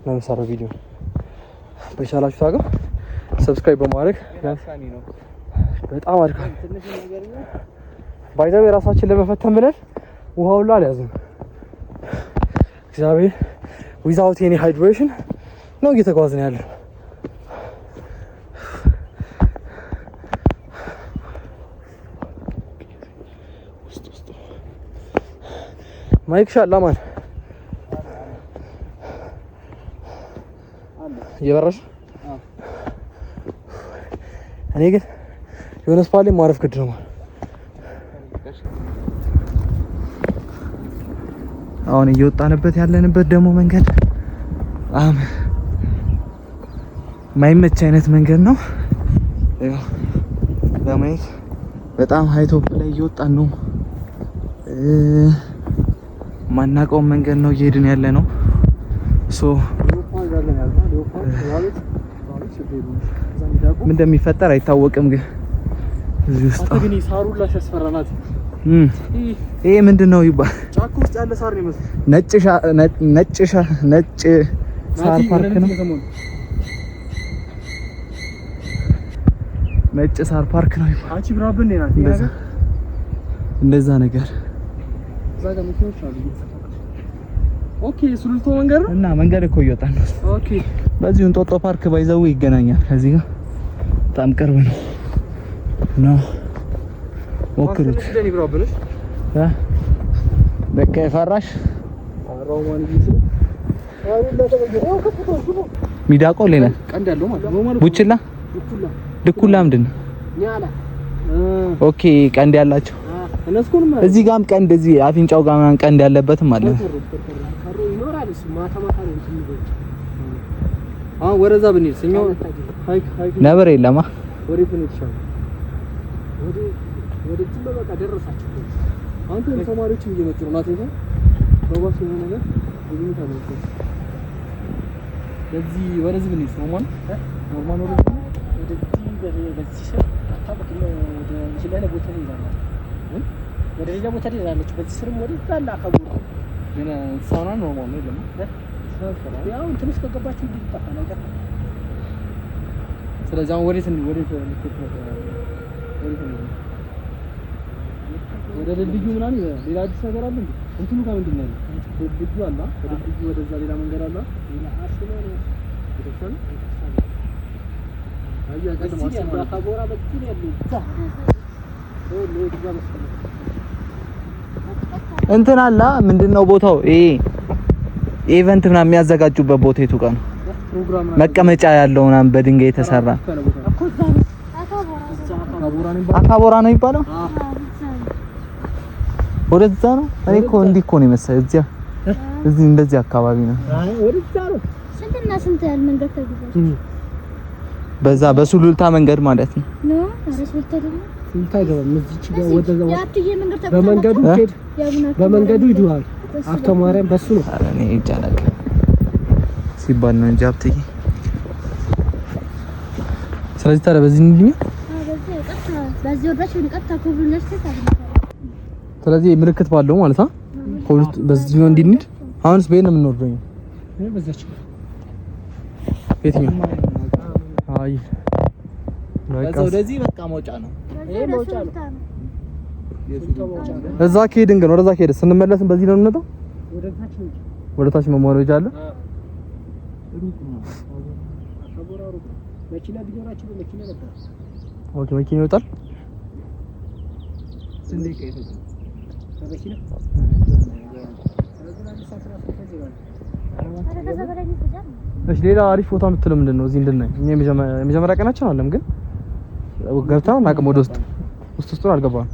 ነው የምሰራው ቪዲዮ። በቻላችሁ ታውቁ ሰብስክራይብ በማድረግ በጣም አድካሚ ባይዘው የራሳችን ለመፈተን ብለን ውሃው ላይ አልያዝም። እግዚአብሔር ዊዛውት ኤኒ ሃይድሬሽን ነው እየተጓዝን ያለው። ማይክ ሻላ ማን እየበረሽ እኔ ግን የሆነ ስፓሌ ማረፍ ግድ ነው። አሁን እየወጣንበት ያለንበት ደግሞ መንገድ በጣም ማይመች አይነት መንገድ ነው። ለማየት በጣም ሃይ ቶፕ ላይ እየወጣን ነው። ማናውቀው መንገድ ነው እየሄድን ያለ ነው። ምን እንደሚፈጠር አይታወቅም። ግን እዚህ ውስጥ ግን ሳሩላ ሲያስፈራናት ይሄ ምንድነው ይባል? ጫካ ውስጥ ያለ ሳር ነው የሚመስለው። ነጭ ሳር ፓርክ ነው። ነጭ ሳር ፓርክ ነው ይባል። አንቺ ብራብን ነኝ ናት እንደዛ ነገር እዛ ጋር መኪኖች አሉ። ኦኬ ሱሉልቶ መንገድ ነው እና መንገድ እኮ እየወጣን ነው። ኦኬ በዚህ እንጦጦ ፓርክ ባይዘው ይገናኛል። ከዚህ ጋር በጣም ቅርብ ነው ነው ሞክሩት። በቃ የፈራሽ ሚዳቆ ሌላ ቀንድ ያለው ማለት ነው። ቡችላ ድኩላ ምንድን ነው? ኦኬ ቀንድ ያላቸው እዚህ ጋርም ቀንድ እዚህ አፍንጫው ጋር ምናምን ቀንድ ያለበትም አለ። አሁን ወረዛ ብንሄድ ስኛው ነበር የለማ ወዴት ነው የተሻለው? ወደ ትም በቃ ደረሳችሁ። አንተ ተማሪዎችም እየመጡ ነው ማለት ነው። በባስ ነው ነገር ወዲህ ታደርጉ። ለዚህ ወደዚህ ብንሄድ ኖርማል በዚህ ስር አታውቅም። ወደ ጅላለ ቦታ ይላል ወደ ሌላ ቦታ ይላለች። በዚህ ስርም ወደ ዛላ አካባቢ ግን ሳውና ኖርማል ነው ለማ ያው ትንሽ ከገባችሁ ይጣጣ ነገር። ስለዚህ አሁን ወዴት ወደ ድልድዩ ምናምን ሌላ አዲስ ነገር አለ እንዴ? እንትኑ ጋር ምንድን ነው ድልድዩ አለ። ድልድዩ ወደዛ ሌላ መንገድ አለ። ሌላ አርሰና ነው ወደሰን አያ ከተማ አካባቢ በጥቂት ያለው እንትን አለ። ምንድነው ቦታው? ይሄ ኢቨንት ምናምን የሚያዘጋጁበት ቦታ የቱ ጋር ነው? መቀመጫ ያለው ምናምን በድንጋይ የተሰራ አካቦራ ነው የሚባለው። ወደዛ ነው። እኔ እኮ እንዲህ እኮ ነው የመሰለኝ። እዚህ እንደዚህ አካባቢ ነው። ወደዛ ነው። ስንትና ስንት ያህል መንገድ ተጉዘን በዛ በሱሉልታ መንገድ ማለት ነው። ነው አረስልታ ደግሞ ሱሉልታ ገባ እዚች ጋር ወደዛ በመንገዱ ይዱሃል። አፍቶ ማርያም በሱ ነው። አረ እኔ ይቻላል ሲባል ነው እንጂ አብትዬ። ስለዚህ ታዲያ በዚህ እንድኛ በዚህ ወዳች ልቀጣ ኮብልነስ ተታግታ። ስለዚህ ምልክት ባለው ማለት ነው። ፖሊስ በዚህ ነው እንድንድ። አሁንስ በእኔ ነው የምንወርደው። እኔ በዛች የትኛው? አይ በቃ ወደዚህ በቃ መውጫ ነው። ይሄ መውጫ ነው። እዛ ከሄድን ግን ወደዛ ከሄድን ስንመለስን በዚህ ነው የምንመጣው። ወደ ታች መሞረጃ አለ። መኪና ቢኖራችሁ በመኪና ነበር። ኦኬ መኪና ይወጣል። ስንዴ ከይተው በመኪና እሺ። ሌላ አሪፍ ቦታ የምትለው ምንድን ነው? እዚህ እንድናይ እኛ የመጀመሪያ ቀናችን አለም ግን ገብተን አናውቅም። ወደ ውስጥ አልገባንም።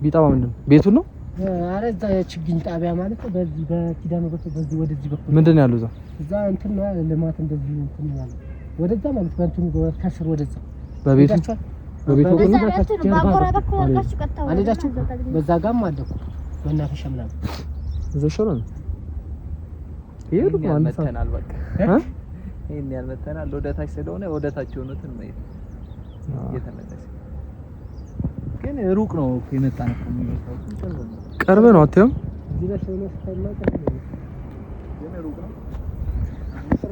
ቢጣባ ምንድን ነው? ቤቱን ነው አረ እዛ ችግኝ ጣቢያ ማለት በዚህ በኪዳኑ በዚህ ወደዚህ በኩል ምንድን ነው ያለው እዛ እንትን ነው ልማት እንደዚህ እንትን ያለው ወደዛ ማለት በእንትኑ ከስር ወደዛ በቤቱ አልሄዳችሁ በዛ ጋርም አለ እኮ መናፈሻ ምናምን እዛ ሸራን ይሄዱ አንተናል በቃ ይሄን ያልመተናል ወደታች ስለሆነ ወደታች ሆኖትን ነው የተመለሰ ግን ሩቅ ነው የመጣ ነው የሚመስለው ቅርብ ነው አትየው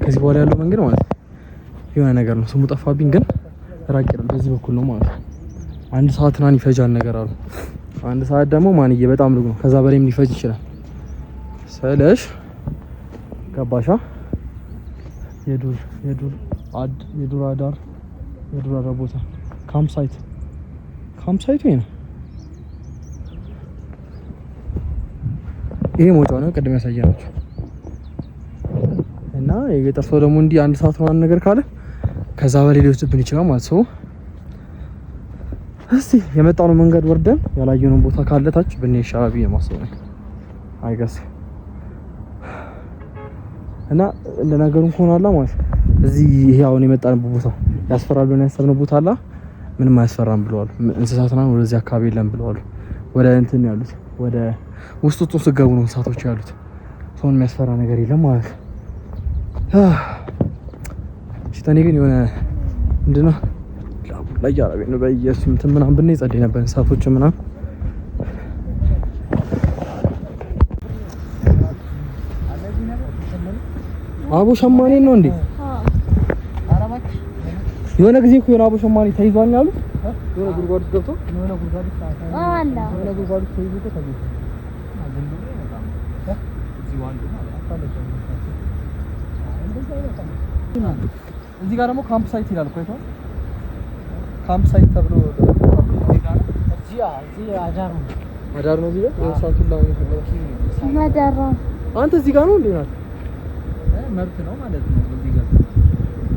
ከዚህ በኋላ ያለው መንገድ ማለት የሆነ ነገር ነው ስሙ ጠፋብኝ ግን ራቅ ይላል በዚህ በኩል ነው ማለት አንድ ሰዓት ናን ይፈጃል ነገር አሉ አንድ ሰዓት ደግሞ ማንዬ በጣም ሩቅ ነው ከዛ በላይም ሊፈጅ ይችላል ሰለሽ ገባሻ የዱር አዳር ቦታ ካምፕ ሳይት ነው ይሄ ሞጫው ነው ቅድም ያሳየናችሁ እና የገጠር ሰው ደግሞ እንዲህ አንድ ሰዓት ነው ነገር ካለ ከዛ በላይ ሊወስድብን ይችላል ማለት ነው እስቲ የመጣነው መንገድ ወርደን ያላየነው ቦታ ካለ ታች ብንሄድ ይሻላል ብዬ ማሰብ ነው አይገስ እና እንደነገሩን ከሆነላ ማለት እዚህ ይሄ አሁን የመጣንበት ቦታ ያስፈራል ብለን ያሰብነው ቦታ አላ ምንም አያስፈራም ብለዋል እንስሳትና ወደዚህ አካባቢ የለም ብለዋል ወደ እንትን ያሉት ወደ ውስጡ ስገቡ ነው እንስሳቶች ያሉት ሰውን የሚያስፈራ ነገር የለም ማለት ሽታኔ ግን የሆነ ምንድነው ላይ ያረበ ነው በኢየሱስ እንትን ምናምን ብንይ ጸደይ ነበር እንስሳቶች ምናምን አቦ ሸማኔ ነው እንዴ የሆነ ጊዜ እኮ የሆነ አቦ ሸማኔ ተይዟል ያሉት የሆነ ጉድጓድ ገብቶ የሆነ ጉድጓድ አላ የሆነ ጉድጓድ ተይዞ ተገኘ እዚህ ጋር ደግሞ ካምፕ ሳይት ይላል ቆይቶ ካምፕ ሳይት ተብሎ እዚህ አዳር ነው እዚህ ጋር የሳቱን ላው ነው ማዳራ አንተ እዚህ ጋር ነው እንዴ ናት መብት ነው ማለት ነው እዚህ ጋር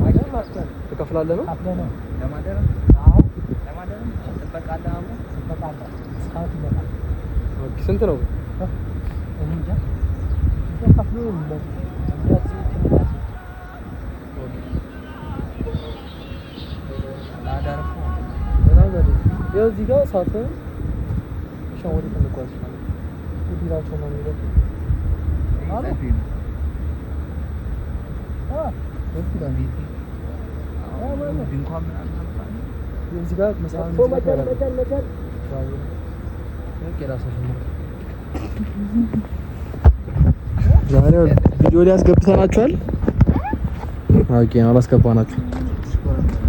ማዳራ ማለት ትከፍላለህ ነው ለማዳራ አዎ ለማዳራ ተጠቃለህ አሁን ተጠቃለህ ስካውት ይመጣል ኦኬ ስንት ነው እንጃ ተከፍሎ እንደዚህ ትንሽ ለአዳር ያው እዚህ ጋር ሳት ሻወር ተንቋሽ ማለት ዲራቸው ነው የሚለው እዚህ ጋር ዛሬ ቪዲዮ ላይ አስገብተናችኋል። ኦኬ ነው አላስገባናችሁ።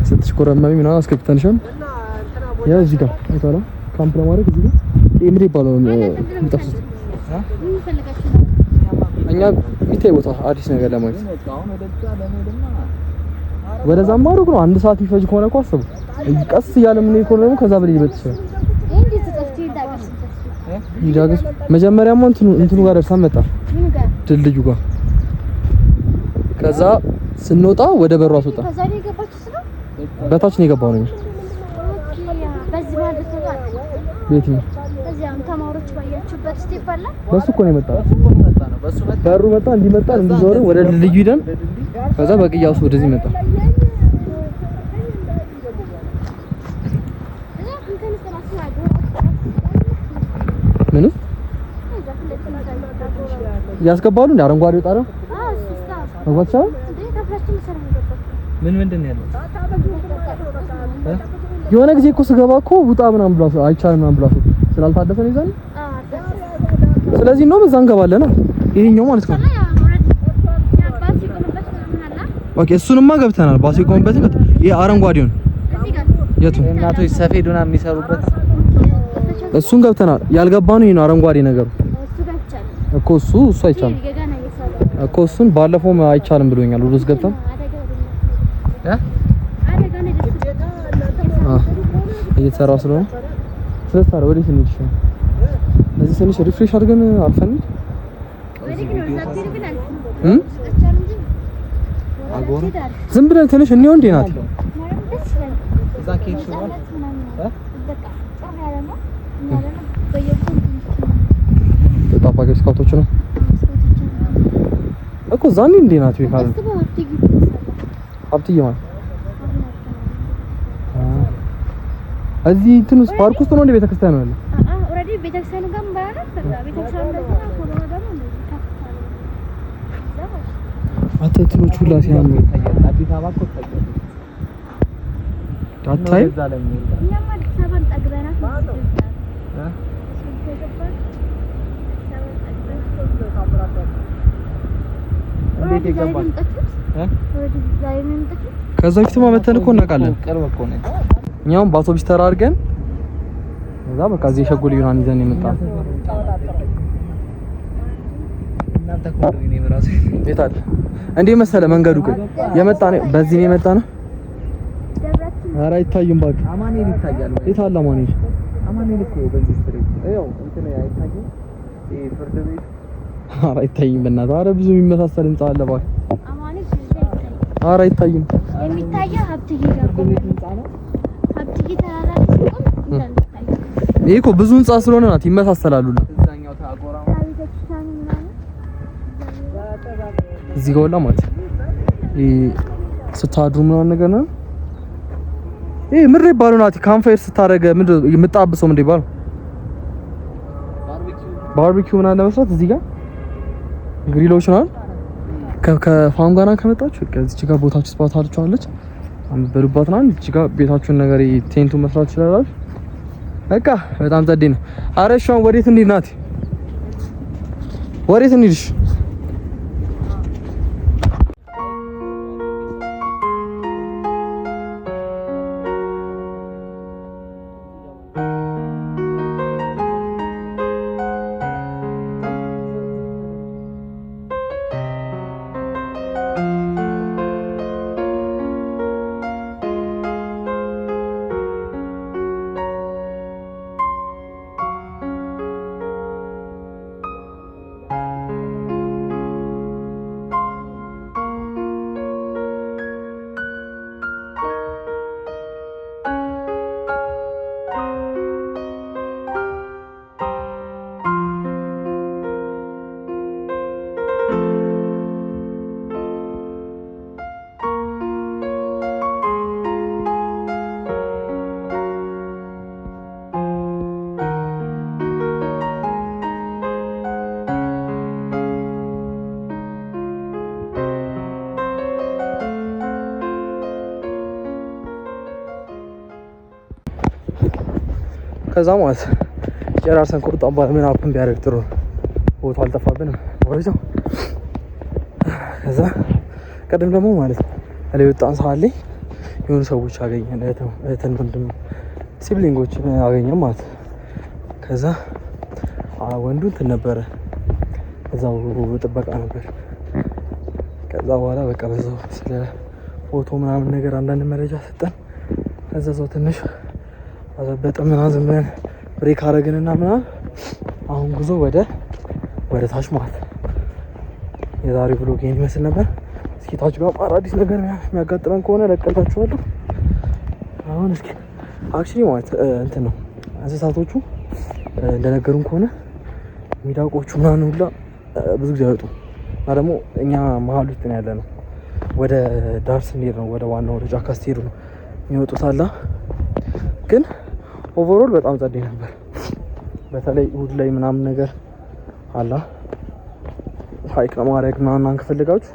ስትሽኮረመሚ ምናምን አስገብተንሻል። ያው እዚህ ጋር አይተዋላ ካምፕ ለማድረግ እዚህ ጋር ይሄ ምን ይባላል? የሚጠፍሱት እኛ የሚታይ ቦታ አዲስ ነገር ለማየት ወደዛማ ሩቅ ነው። አንድ ሰዓት ይፈጅ ከሆነ እኮ አስቡ። ቀስ እያለ ምን ይኮር ደግሞ ከዛ በላይ ይበጥ ይችላል። ይዳገስ መጀመሪያማ እንትኑ ጋር ደርሰን መጣ ድልድዩ ጋር ከዛ ስንወጣ ወደ በሩ አስወጣ። ከዛ ነው የገባችው ነው በታች ነው የገባው ነው። በዚህ ማለት ነው ቤት ነው እዚያም ተማሪዎች ባያችሁበት ስቴፕ አለ። በሱ እኮ ነው የመጣው በሩ መጣ እንዲመጣ እንዲዞር ወደ ድልድዩ ሄደን ከዛ በቅያሱ ወደዚህ መጣ። ምን ያስገባሉ እንደ አረንጓዴ ወጣ ነው መግባት ይችላል። ምንድን ነው ያለው? የሆነ ጊዜ እኮ ስገባ እኮ ውጣ ምናምን ብሏት አይቻልም ምናምን ብሏት ስላልታደሰ ነው ይዛል። ስለዚህ ነው በዛ እንገባለን ነው ይሄኛው ማለት ነው። ኦኬ እሱንማ ገብተናል። ባስ ይቆምበት ይሄ አረንጓዴውን የቱ እናቶች ሰፌድ ምናምን የሚሰሩበት እሱን ገብተናል። ያልገባነው ይሄ ነው አረንጓዴ ነገሩ እኮ እሱ አይቻልም እኮ እሱን ባለፈው አይቻልም ብሎኛል። ወደ ውስጥ ገብተን እየተሰራ ስለሆነ ስለታረ ወዴት እንሂድ? እዚህ ትንሽ ሪፍሬሽ አድርገን አልፈን ዝም ብለን ትንሽ እንየው እንዴ ናት እዛ ኬክ ጠባቂ ስካውቶች ነው እኮ ዛኔ እንዴ ናት ይካል ሀብትዬ ማለት እዚህ እንትን ውስጥ ፓርክ ውስጥ ነው እንደ ቤተክርስቲያን ነው ያለው ኦሬዲ ቤተክርስቲያኑ ጋር ባያረፍ ቤተክርስቲያኑ ደግሞ ኮሎና ደግሞ እንደዚህ ከፍታለ አትትሎቹ ሁላ ሲያምሩ አዲስ አበባ እኮ ታውቂያለሽ ዳታይ እኛማ አዲስ አበባን ጠግበናት እንዴት ይገባል ከዛ ፊትማ መተን እኮ እናውቃለን ቅርብ እኮ ነው እኛም በአውቶቢስ ተራ አድርገን እዛ በቃ እዚህ ሸጎል ይሆናል ይዘን የመጣን እናንተ ኮንዶሚኒየም ራሱ የታል እንዴ መሰለ መንገዱ ቆይ የመጣ ነው በዚህ ነው የመጣ ነው ኧረ አይታይም ባክ አማኑኤል ይታያል የታል አማኑኤል አማኑኤል እኮ በዚህ ስትሬት ይኸው እንትን አይታይም ይሄ ፍርድ ቤት ኧረ አይታይም በእናትህ ኧረ ብዙ የሚመሳሰል ህንጻ አለ ባክ አማኑኤል ኧረ አይታይም የሚታየው ሀብትዬ ጋር ህንጻ ነው ሀብትዬ ተራራ ሲቆም እንደሚታየው ይሄ እኮ ብዙ ህንጻ ስለሆነ ናት ይመሳሰላሉና እዛኛው ታቆራ ቤተክርስቲያኑ ምናምን እዚህ ጋር ወላ ማለት ይሄ ስታድሩ ምናምን ነገር ነው ይሄ ምድር ይባሉ ናት ካምፋየር ስታደርግ ምንድን የምጣብሰው ምንድን ይባሉ ባርቢኪው ምናምን ለመስራት እዚህ ጋር ግሪሎች ናል ከፋም ጋር ከመጣችሁ እዚህ ጋር ቦታችሁ ስፓት አለች አንበሉባት ናል እዚህ ጋር ቤታችሁን ነገር ቴንቱ መስራት ይችላል በቃ በጣም ጸዴ ነው ኧረ እሺ አሁን ወዴት እንሂድ ናት ወዴት እንሂድሽ ከዛ ማለት ጨራርሰን ከወጣን በኋላ ምን አፕን ቢያደርግ ጥሩ ቦታው አልጠፋብንም ወረጃው ከዛ ቀደም ደግሞ ማለት ላይ ወጣን ሰዓት ላይ የሆኑ ሰዎች አገኘን እህትን ወንድም ሲብሊንጎች አገኘን ማለት ከዛ ወንዱ እንትን ነበረ እዛው ጥበቃ ነበር ከዛ በኋላ በቃ በዛው ስለ ፎቶ ምናምን ነገር አንዳንድ መረጃ ሰጠን ከዛ ሰው ትንሽ በጣም ምናምን ብሬክ አረግንና ምናምን አሁን ጉዞ ወደ ታች ማለት የዛሬው ብሎግ ይሄን ይመስል ነበር እስኪ ታች ጋር አዲስ ነገር የሚያጋጥመን ከሆነ ለቀልታችኋለሁ አሁን እስኪ አክቹሊ ማለት እንትን ነው እንስሳቶቹ እንደነገሩን ከሆነ ሚዳቆቹ ምናምን ሁላ ብዙ ጊዜ አይወጡም እና ደግሞ እኛ መሀል ውስጥ ነው ያለነው ወደ ዳር ስንሄድ ነው ወደ ዋናው ወደ ጫካ ስትሄዱ ነው የሚወጡት አላ ግን ኦቨርኦል በጣም ጸዴ ነበር በተለይ እሑድ ላይ ምናምን ነገር አላ ሃይክ ለማድረግ ምናምን ከፈለጋችሁ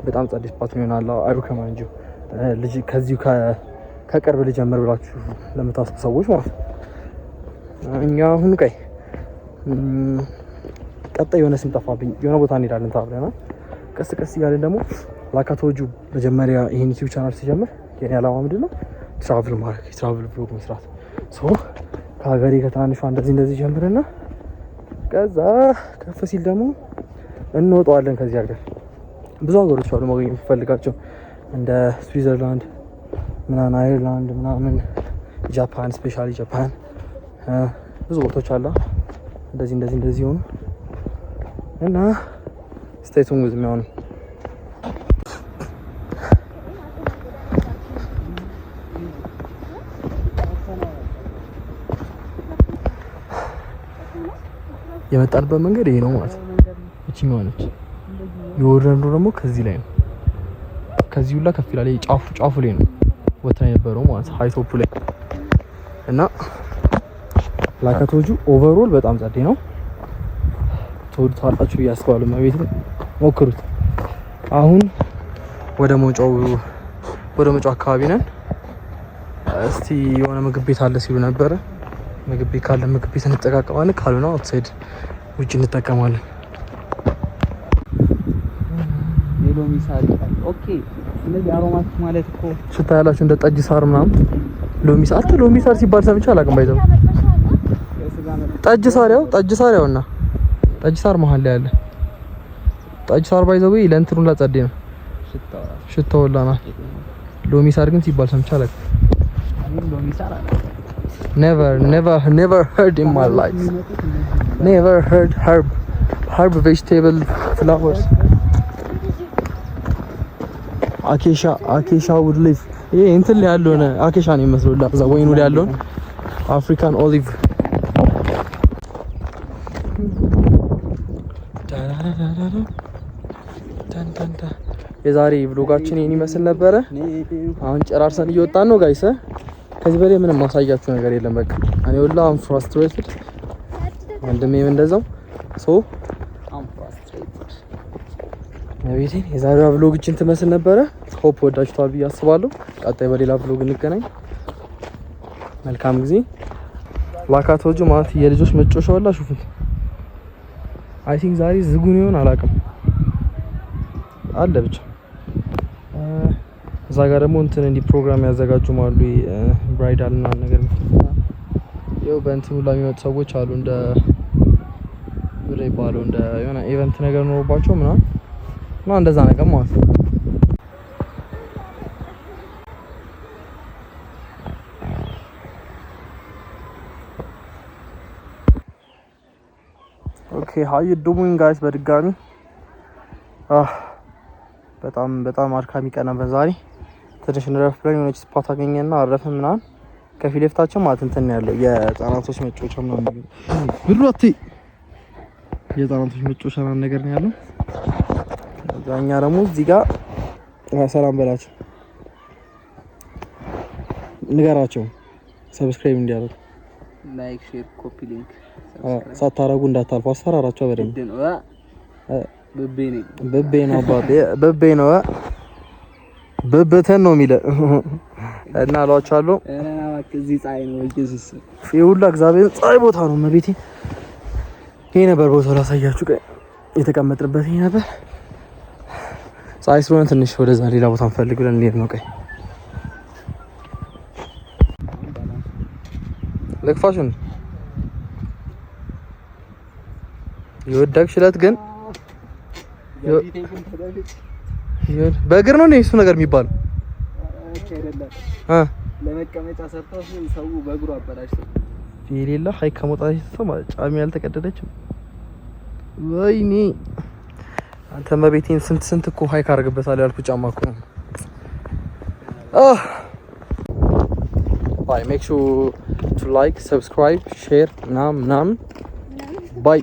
በጣም ጸዴ ስፓት ነው ይሆናል አይሩ ከማንጁ ልጅ ከዚሁ ከቅርብ ልጀምር ብላችሁ ለምታስቡ ሰዎች ማለት እኛ አሁን ቀጣይ የሆነ ስም ጠፋብኝ የሆነ ቦታ እንሄዳለን ታብለና ቀስ እያለን ደግሞ ላካቶጁ መጀመሪያ ይሄን ዩቲዩብ ቻናል ሲጀምር የኔ ዓላማ ምንድነው ትራቭል ማድረግ ትራቭል ብሎግ መስራት ከሀገሬ ከትናንሿ እንደዚህ ጀምርና ከዛ ከፍ ሲል ደግሞ እንወጣዋለን ከዚህ ሀገር ብዙ ሀገሮች አሉ ማግኘት የምፈልጋቸው እንደ ስዊዘርላንድ ምናምን አይርላንድ ምናምን ጃፓን ስፔሻሊ ጃፓን ብዙ ቦታዎች አሉ እንደዚህ ሆኑ እና ስቴቱን with me on የመጣልበት መንገድ ይሄ ነው ማለት ነው። እቺኛው ነች። የወረድነው ደግሞ ከዚህ ላይ ነው። ከዚህ ሁላ ከፍ ይላል። ጫፉ ላይ ነው ወጥተን የነበረው ማለት ሃይ ቶፕ ላይ እና ላካቶጁ ኦቨርኦል በጣም ጸዴ ነው። ትወዱታላችሁ ብዬ አስባለሁ። መቤት ሞክሩት። አሁን ወደ መውጫው አካባቢ ነን። እስቲ የሆነ ምግብ ቤት አለ ሲሉ ነበረ። ምግብ ቤት ካለ ምግብ ቤት እንጠቃቀማለን፣ ካልሆነ አውትሳይድ ውጭ እንጠቀማለን። ሎሚ ሳር ኦኬ። ስለዚህ አሮማት ማለት እኮ ሽታ ያላችሁ እንደ ጠጅ ሳር ምናምን ሎሚ ሳር ሲባል ሰምቼ አላውቅም። ባይዘው ጠጅ ሳር ያውና ጠጅ ሳር መሀል ላይ ያለ ጠጅ ሳር ባይዘው ለእንትኑ ለጸዴ ነው ሽታው ላና። ሎሚ ሳር ግን ሲባል ሰምቼ አላውቅም። ሎሚ ሳር never heard in my life. Never heard herb vegetable flowers. አኬሻ would live. ይሄ እንትን ላይ ያለው አኬሻ ነው የሚመስለው። ለዛ ወይኑ ላይ ያለው አፍሪካን ኦሊቭ። የዛሬ ብሎጋችን ይሄን ይመስል ነበረ። አሁን ጨራርሰን እየወጣን ነው ጋይስ። ከዚህ በላይ ምንም ማሳያችሁ ነገር የለም። በቃ እኔ ሁላ አም ፍራስትሬትድ፣ ወንድሜም እንደዛው አም ፍራስትሬትድ። ነብይቴን የዛሬው ብሎግ እችን ትመስል ነበረ። ሆፕ ወዳችኋል ብዬ አስባለሁ። ቀጣይ በሌላ ብሎግ እንገናኝ። መልካም ጊዜ። ላካቶጁ ማለት የልጆች መጫወቻ ወላ ሹፉት። አይ ቲንክ ዛሬ ዝጉን ይሆን አላውቅም አለ ብቻ። እዛ ጋር ደግሞ እንትን እንዲ ፕሮግራም ያዘጋጁ ማሉ ብራይዳል እና ነገር ይኸው በእንትኑ ላይ የሚመጡ ሰዎች አሉ። እንደ ብሬ ባለው እንደ የሆነ ኢቨንት ነገር ኖርባቸው ምናምን እና እንደዛ ነገር ማለት ነው። ኦኬ how you doing guys? በድጋሚ በጣም አድካሚ ቀን ነበር ዛሬ። ትንሽ እንረፍ ብለን የሆነች ስፓት አገኘና አረፍን ምናምን። ከፊት ለፊታችን ማለት እንትን ያለው የህፃናቶች መጫወቻ ምናምን ብሩት የህፃናቶች መጫወቻ ምናምን ነገር ነው ያለው። እኛ ደግሞ እዚህ ጋር ሰላም በላቸው ንገራቸው፣ ሰብስክራይብ እንዲያደርጉ፣ ላይክ፣ ሼር፣ ኮፒ ሊንክ ሳታረጉ እንዳታልፉ። አስፈራራቸው በደንብ። በቤ ነው አባቴ በቤ ነው በበተን ነው የሚለው እና አሏቻለሁ። እዚህ ፀሐይ ነው ኢየሱስ ይሁላ እግዚአብሔር ፀሐይ ቦታ ነው መቤቴ። ይሄ ነበር ቦታው ላሳያችሁ። የተቀመጥንበት ይሄ ነበር። ፀሐይ ስለሆነ ትንሽ ወደዛ ሌላ ቦታ እንፈልግ ብለን እንሄድ ነው። ለክፋሽን ይወደቅሽለት ግን በእግር ነው እሱ ነገር የሚባለው ለመቀመጫ ሰርተው ሰው በእግሩ አበላሽተው የሌላ ሀይቅ ከመውጣት የተሰማ ጫሚ ያልተቀደደችም። ወይኔ አንተ መቤቴን ስንት እኮ ሀይቅ አድርግበታል ያልኩት ጫማ እኮ ነው። ባይ ሜክ ሹር ቱ ላይክ ሰብስክራይብ ሼር ምናምን ባይ